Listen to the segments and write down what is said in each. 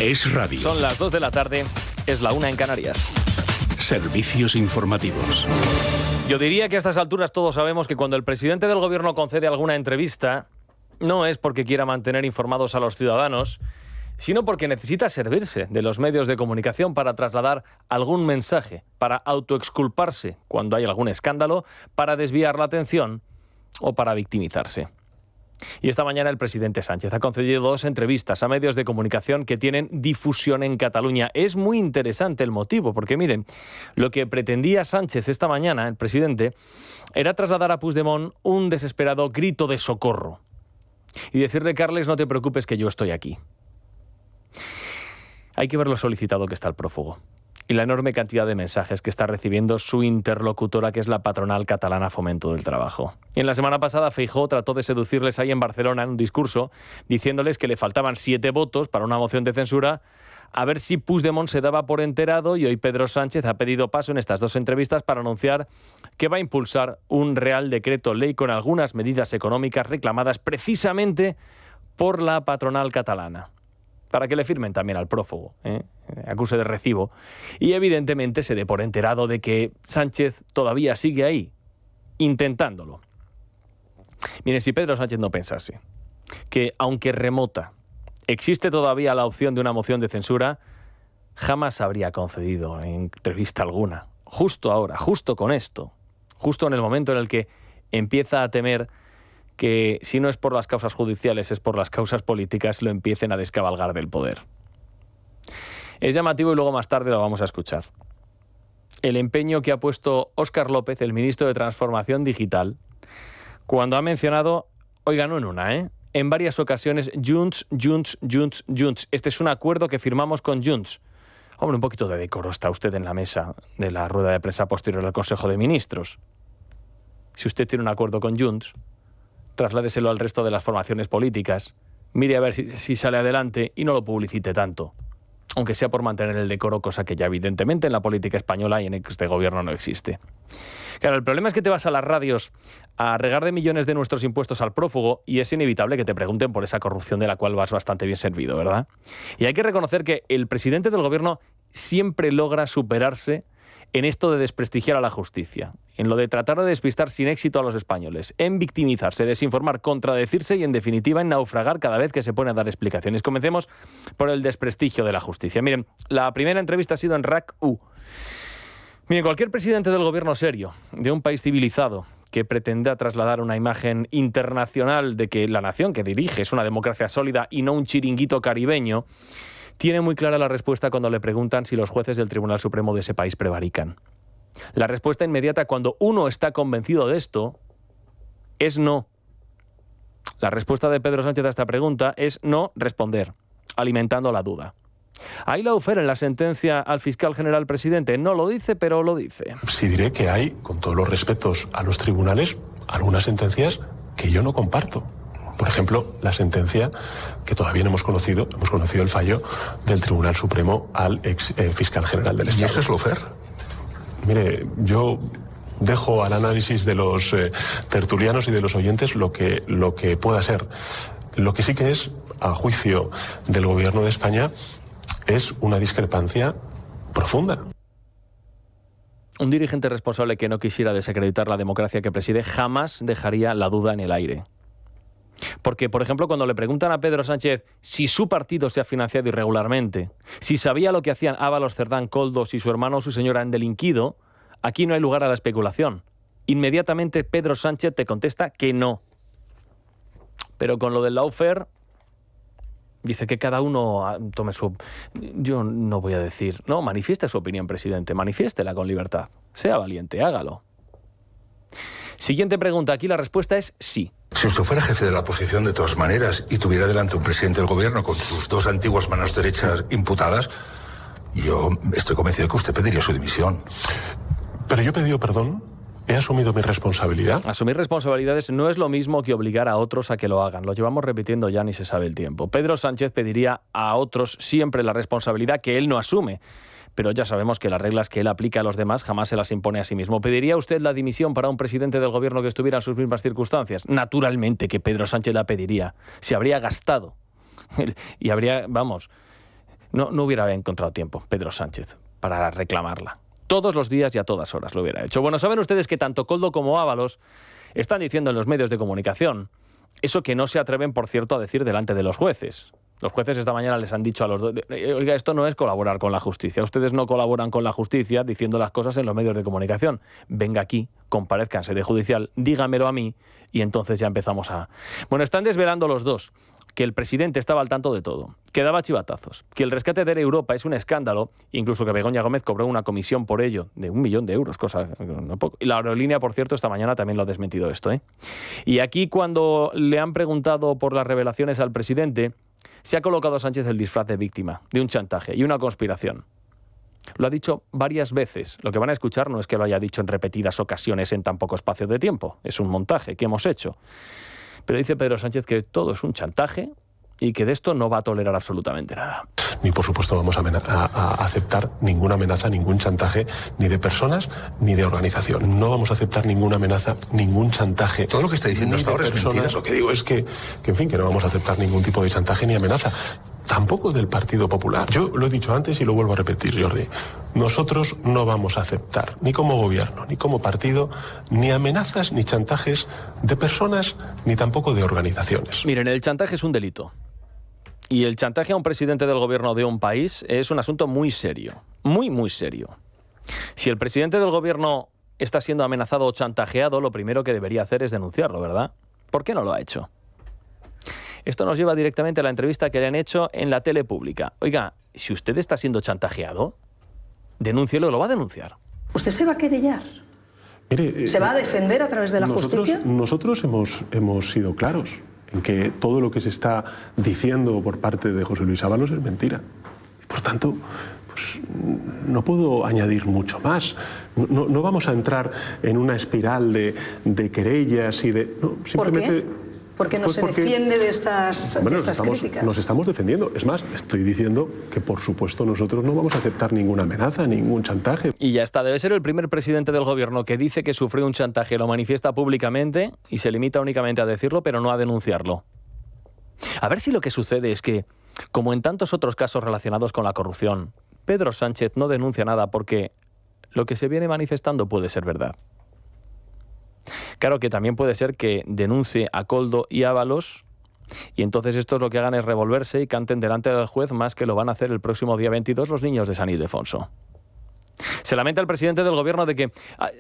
Es radio. Son las 2 de la tarde, es la 1 en Canarias. Servicios informativos. Yo diría que a estas alturas todos sabemos que cuando el presidente del gobierno concede alguna entrevista, no es porque quiera mantener informados a los ciudadanos, sino porque necesita servirse de los medios de comunicación para trasladar algún mensaje, para autoexculparse cuando hay algún escándalo, para desviar la atención o para victimizarse. Y esta mañana el presidente Sánchez ha concedido 2 entrevistas a medios de comunicación que tienen difusión en Cataluña. Es muy interesante el motivo, porque miren, lo que pretendía Sánchez esta mañana, el presidente, era trasladar a Puigdemont un desesperado grito de socorro y decirle: Carles, no te preocupes que yo estoy aquí. Hay que ver lo solicitado que está el prófugo y la enorme cantidad de mensajes que está recibiendo su interlocutora, que es la patronal catalana Fomento del Trabajo. Y en la semana pasada Feijóo trató de seducirles ahí en Barcelona en un discurso, diciéndoles que le faltaban 7 votos para una moción de censura, a ver si Puigdemont se daba por enterado, y hoy Pedro Sánchez ha pedido paso en estas 2 entrevistas para anunciar que va a impulsar un Real Decreto Ley con algunas medidas económicas reclamadas precisamente por la patronal catalana, para que le firmen también al prófugo, acuse de recibo, y evidentemente se dé por enterado de que Sánchez todavía sigue ahí, intentándolo. Miren, si Pedro Sánchez no pensase que, aunque remota, existe todavía la opción de una moción de censura, jamás habría concedido entrevista alguna. Justo ahora, justo con esto, justo en el momento en el que empieza a temer que, si no es por las causas judiciales, es por las causas políticas, lo empiecen a descabalgar del poder. Es llamativo, y luego más tarde lo vamos a escuchar, el empeño que ha puesto Óscar López, el ministro de Transformación Digital, cuando ha mencionado, oiga, no en una, en varias ocasiones, Junts. Este es un acuerdo que firmamos con Junts. Hombre, un poquito de decoro está usted en la mesa de la rueda de prensa posterior al Consejo de Ministros. Si usted tiene un acuerdo con Junts, trasládeselo al resto de las formaciones políticas, mire a ver si sale adelante y no lo publicite tanto, aunque sea por mantener el decoro, cosa que ya evidentemente en la política española y en este gobierno no existe. Claro, el problema es que te vas a las radios a regar de millones de nuestros impuestos al prófugo y es inevitable que te pregunten por esa corrupción de la cual vas bastante bien servido, ¿verdad? Y hay que reconocer que el presidente del gobierno siempre logra superarse en esto de desprestigiar a la justicia, en lo de tratar de despistar sin éxito a los españoles, en victimizarse, desinformar, contradecirse y, en definitiva, en naufragar cada vez que se pone a dar explicaciones. Comencemos por el desprestigio de la justicia. Miren, la primera entrevista ha sido en RAC-U. Miren, cualquier presidente del gobierno serio, de un país civilizado, que pretenda trasladar una imagen internacional de que la nación que dirige es una democracia sólida y no un chiringuito caribeño, tiene muy clara la respuesta cuando le preguntan si los jueces del Tribunal Supremo de ese país prevarican. La respuesta inmediata, cuando uno está convencido de esto, es no. La respuesta de Pedro Sánchez a esta pregunta es no responder, alimentando la duda. ¿Hay lawfare en la sentencia al fiscal general presidente? No lo dice, pero lo dice. Sí diré que hay, con todos los respetos a los tribunales, algunas sentencias que yo no comparto. Por ejemplo, la sentencia que todavía no hemos conocido el fallo del Tribunal Supremo al ex fiscal general del Estado. ¿Y eso es lawfare? Mire, yo dejo al análisis de los tertulianos y de los oyentes lo que pueda ser. Lo que sí que es, a juicio del Gobierno de España, es una discrepancia profunda. Un dirigente responsable que no quisiera desacreditar la democracia que preside jamás dejaría la duda en el aire. Porque, por ejemplo, cuando le preguntan a Pedro Sánchez si su partido se ha financiado irregularmente, si sabía lo que hacían Ábalos, Cerdán, Koldo, si su hermano o su señora han delinquido, aquí no hay lugar a la especulación. Inmediatamente Pedro Sánchez te contesta que no. Pero con lo del lawfare, dice que cada uno tome su... Yo no voy a decir... No, manifieste su opinión, presidente, manifiéstela con libertad. Sea valiente, hágalo. Siguiente pregunta, aquí la respuesta es sí. Si usted fuera jefe de la oposición de todas maneras y tuviera delante un presidente del gobierno con sus 2 antiguas manos derechas imputadas, yo estoy convencido de que usted pediría su dimisión. Pero yo he pedido perdón, he asumido mi responsabilidad. Asumir responsabilidades no es lo mismo que obligar a otros a que lo hagan. Lo llevamos repitiendo ya, ni se sabe el tiempo. Pedro Sánchez pediría a otros siempre la responsabilidad que él no asume. Pero ya sabemos que las reglas que él aplica a los demás jamás se las impone a sí mismo. ¿Pediría usted la dimisión para un presidente del gobierno que estuviera en sus mismas circunstancias? Naturalmente que Pedro Sánchez la pediría. Se habría gastado. Y habría, no hubiera encontrado tiempo Pedro Sánchez para reclamarla. Todos los días y a todas horas lo hubiera hecho. Bueno, saben ustedes que tanto Koldo como Ábalos están diciendo en los medios de comunicación eso que no se atreven, por cierto, a decir delante de los jueces. Los jueces esta mañana les han dicho a los dos, oiga, esto no es colaborar con la justicia. Ustedes no colaboran con la justicia diciendo las cosas en los medios de comunicación. Venga aquí, comparezca en sede judicial, dígamelo a mí y entonces ya empezamos a... Bueno, están desvelando los dos que el presidente estaba al tanto de todo, que daba chivatazos, que el rescate de Air Europa es un escándalo, incluso que Begoña Gómez cobró una comisión por ello de 1 millón de euros, cosa no poco. Y la aerolínea, por cierto, esta mañana también lo ha desmentido esto, ¿eh? Y aquí, cuando le han preguntado por las revelaciones al presidente, se ha colocado Sánchez el disfraz de víctima, de un chantaje y una conspiración. Lo ha dicho varias veces. Lo que van a escuchar no es que lo haya dicho en repetidas ocasiones en tan poco espacio de tiempo. Es un montaje que hemos hecho. Pero dice Pedro Sánchez que todo es un chantaje y que de esto no va a tolerar absolutamente nada. Ni por supuesto vamos a aceptar ninguna amenaza, ningún chantaje, ni de personas ni de organización. No vamos a aceptar ninguna amenaza, ningún chantaje. Todo lo que está diciendo hasta ahora es mentira. Lo que digo es que no vamos a aceptar ningún tipo de chantaje ni amenaza. Tampoco del Partido Popular. Yo lo he dicho antes y lo vuelvo a repetir, Jordi. Nosotros no vamos a aceptar, ni como gobierno, ni como partido, ni amenazas, ni chantajes de personas, ni tampoco de organizaciones. Miren, el chantaje es un delito. Y el chantaje a un presidente del gobierno de un país es un asunto muy serio. Muy, muy serio. Si el presidente del gobierno está siendo amenazado o chantajeado, lo primero que debería hacer es denunciarlo, ¿verdad? ¿Por qué no lo ha hecho? Esto nos lleva directamente a la entrevista que le han hecho en la tele pública. Oiga, si usted está siendo chantajeado, denúncielo, lo va a denunciar. ¿Usted se va a querellar? Mire, ¿Se va a defender a través de la justicia? Nosotros hemos sido claros en que todo lo que se está diciendo por parte de José Luis Ábalos es mentira. Por tanto, pues, no puedo añadir mucho más. No vamos a entrar en una espiral de querellas y de... No, simplemente... ¿Por qué? Porque no se defiende de estas críticas. Nos estamos defendiendo. Es más, estoy diciendo que, por supuesto, nosotros no vamos a aceptar ninguna amenaza, ningún chantaje. Y ya está. Debe ser el primer presidente del gobierno que dice que sufrió un chantaje, lo manifiesta públicamente y se limita únicamente a decirlo, pero no a denunciarlo. A ver si lo que sucede es que, como en tantos otros casos relacionados con la corrupción, Pedro Sánchez no denuncia nada porque lo que se viene manifestando puede ser verdad. Claro que también puede ser que denuncie a Koldo y Ábalos y entonces estos lo que hagan es revolverse y canten delante del juez más que lo van a hacer el próximo día 22 los niños de San Ildefonso. Se lamenta el presidente del gobierno de que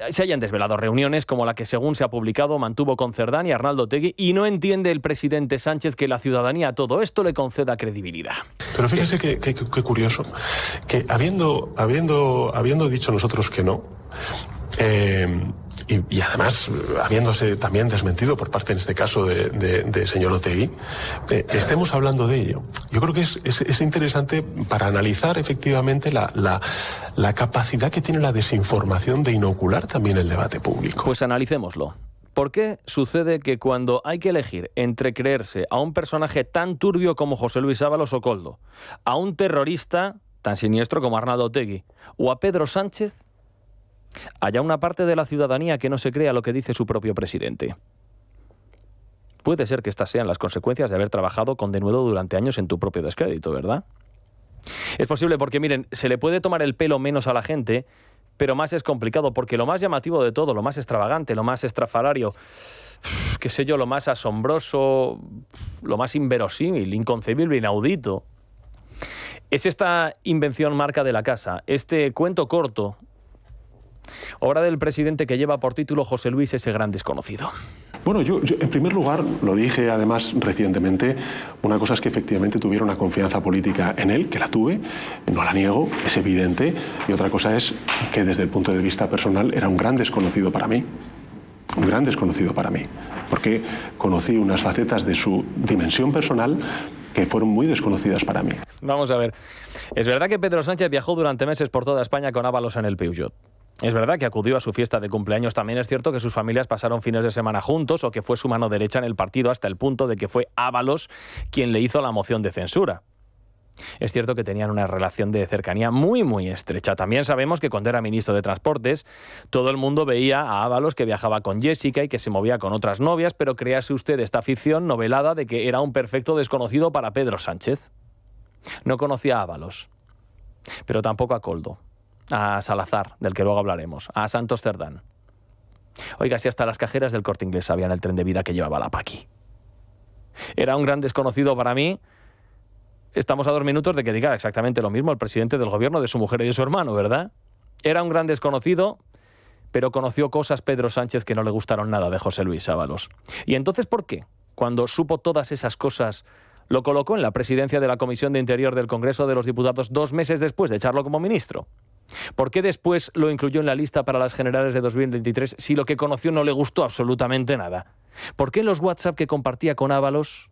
se hayan desvelado reuniones como la que, según se ha publicado, mantuvo con Cerdán y Arnaldo Otegi, y no entiende el presidente Sánchez que la ciudadanía a todo esto le conceda credibilidad. Pero fíjese qué curioso, que habiendo dicho nosotros que no, y además, habiéndose también desmentido por parte, en este caso, de señor Otegi, estemos hablando de ello. Yo creo que es interesante para analizar efectivamente la capacidad que tiene la desinformación de inocular también el debate público. Pues analicémoslo. ¿Por qué sucede que cuando hay que elegir entre creerse a un personaje tan turbio como José Luis Ábalos o Koldo, a un terrorista tan siniestro como Arnaldo Otegi o a Pedro Sánchez, haya una parte de la ciudadanía que no se crea lo que dice su propio presidente? Puede ser que estas sean las consecuencias de haber trabajado con denuedo durante años en tu propio descrédito, ¿verdad? Es posible porque, miren, se le puede tomar el pelo menos a la gente, pero más es complicado, porque lo más llamativo de todo, lo más extravagante, lo más estrafalario, qué sé yo, lo más asombroso, lo más inverosímil, inconcebible, inaudito, es esta invención marca de la casa, este cuento corto, obra del presidente que lleva por título José Luis, ese gran desconocido. Bueno, yo en primer lugar, lo dije además recientemente, una cosa es que efectivamente tuviera una confianza política en él, que la tuve, no la niego, es evidente, y otra cosa es que desde el punto de vista personal era un gran desconocido para mí. Un gran desconocido para mí, porque conocí unas facetas de su dimensión personal que fueron muy desconocidas para mí. Vamos a ver, es verdad que Pedro Sánchez viajó durante meses por toda España con Ábalos en el Peugeot. Es verdad que acudió a su fiesta de cumpleaños. También es cierto que sus familias pasaron fines de semana juntos o que fue su mano derecha en el partido hasta el punto de que fue Ábalos quien le hizo la moción de censura. Es cierto que tenían una relación de cercanía muy, muy estrecha. También sabemos que cuando era ministro de Transportes, todo el mundo veía a Ábalos que viajaba con Jessica y que se movía con otras novias, pero créase usted esta ficción novelada de que era un perfecto desconocido para Pedro Sánchez. No conocía a Ábalos, pero tampoco a Koldo, a Salazar, del que luego hablaremos, a Santos Cerdán. Oiga, si hasta las cajeras del Corte Inglés sabían el tren de vida que llevaba la Paqui. Era un gran desconocido para mí. Estamos a 2 minutos de que diga exactamente lo mismo el presidente del gobierno de su mujer y de su hermano, ¿verdad? Era un gran desconocido, pero conoció cosas Pedro Sánchez que no le gustaron nada de José Luis Ábalos. ¿Y entonces por qué? Cuando supo todas esas cosas, lo colocó en la presidencia de la Comisión de Interior del Congreso de los Diputados 2 meses después de echarlo como ministro. ¿Por qué después lo incluyó en la lista para las generales de 2023 si lo que conoció no le gustó absolutamente nada? ¿Por qué en los WhatsApp que compartía con Ábalos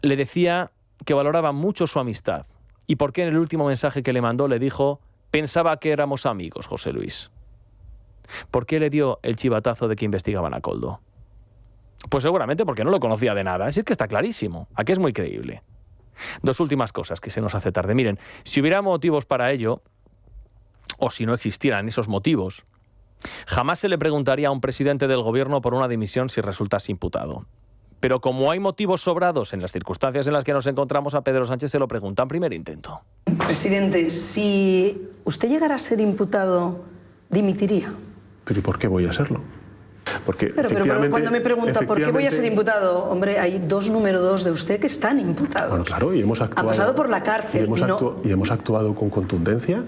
le decía que valoraba mucho su amistad? ¿Y por qué en el último mensaje que le mandó le dijo: pensaba que éramos amigos, José Luis? ¿Por qué le dio el chivatazo de que investigaban a Koldo? Pues seguramente porque no lo conocía de nada. Así es que está clarísimo. Aquí es muy creíble. 2 últimas cosas que se nos hace tarde. Miren, si hubiera motivos para ello, o si no existieran esos motivos, jamás se le preguntaría a un presidente del gobierno por una dimisión si resultase imputado. Pero como hay motivos sobrados en las circunstancias en las que nos encontramos, a Pedro Sánchez se lo pregunta en primer intento. Presidente, si usted llegara a ser imputado, ¿dimitiría? ¿Pero y por qué voy a serlo? Porque pero cuando me pregunta por qué voy a ser imputado, hombre, hay 2 número 2 de usted que están imputados. Bueno, claro, y hemos actuado. Ha pasado por la cárcel. Y hemos actuado con contundencia.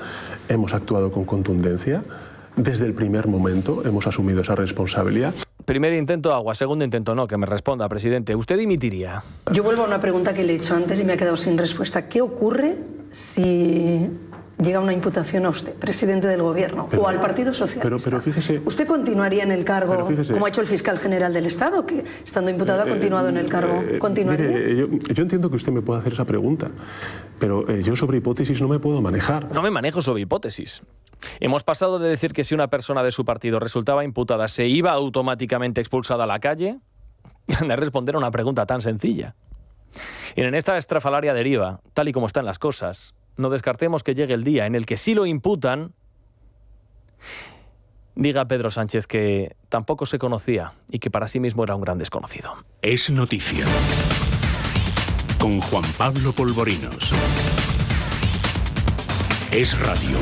Desde el primer momento hemos asumido esa responsabilidad. Primer intento, agua. Segundo intento, no. Que me responda, presidente. ¿Usted dimitiría? Yo vuelvo a una pregunta que le he hecho antes y me ha quedado sin respuesta. ¿Qué ocurre si llega una imputación a usted, presidente del gobierno, o al Partido Socialista? Pero fíjese, ¿usted continuaría en el cargo, como ha hecho el fiscal general del Estado, que estando imputado ha continuado en el cargo? ¿Continuaría? Mire, yo entiendo que usted me pueda hacer esa pregunta, pero yo sobre hipótesis no me puedo manejar. No me manejo sobre hipótesis. Hemos pasado de decir que si una persona de su partido resultaba imputada se iba automáticamente expulsada a la calle, a responder a una pregunta tan sencilla. Y en esta estrafalaria deriva, tal y como están las cosas, no descartemos que llegue el día en el que si lo imputan, diga Pedro Sánchez que tampoco se conocía y que para sí mismo era un gran desconocido. Es noticia. Con Juan Pablo Polvorinos. Es radio.